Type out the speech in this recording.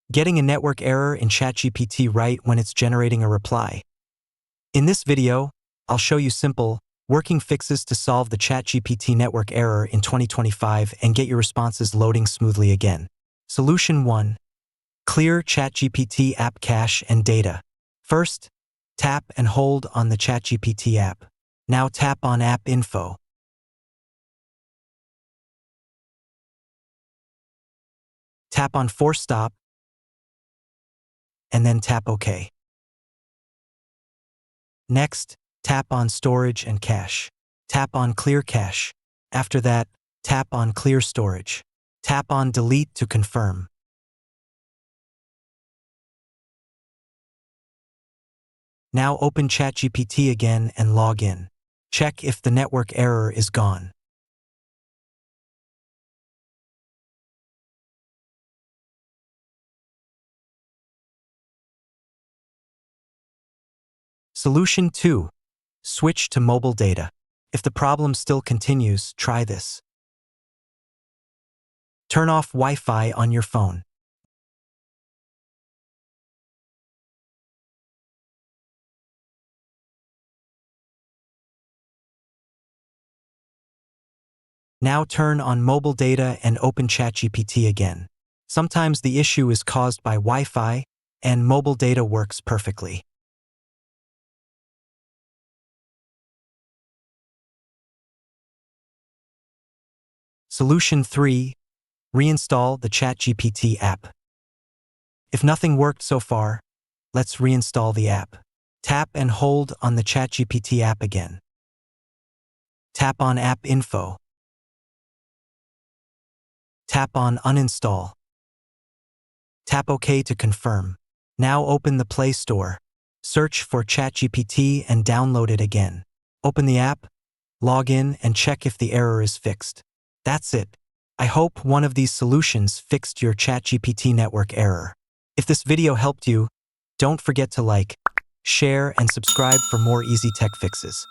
Getting a network error in ChatGPT right when it's generating a reply. In this video, I'll show you simple, working fixes to solve the ChatGPT network error in 2025 and get your responses loading smoothly again. Solution 1. Clear ChatGPT app cache and data. First, tap and hold on the ChatGPT app. Now tap on App Info. Tap on Force Stop, and then tap OK. Next, tap on Storage and Cache. Tap on Clear Cache. After that, tap on Clear Storage. Tap on Delete to confirm. Now open ChatGPT again and log in. Check if the network error is gone. Solution 2. Switch to mobile data. If the problem still continues, try this. Turn off Wi-Fi on your phone. Now turn on mobile data and open ChatGPT again. Sometimes the issue is caused by Wi-Fi, and mobile data works perfectly. Solution 3. Reinstall the ChatGPT app. If nothing worked so far, let's reinstall the app. Tap and hold on the ChatGPT app again. Tap on App Info. Tap on Uninstall. Tap OK to confirm. Now open the Play Store. Search for ChatGPT and download it again. Open the app, log in, and check if the error is fixed. That's it. I hope one of these solutions fixed your ChatGPT network error. If this video helped you, don't forget to like, share, and subscribe for more easy tech fixes.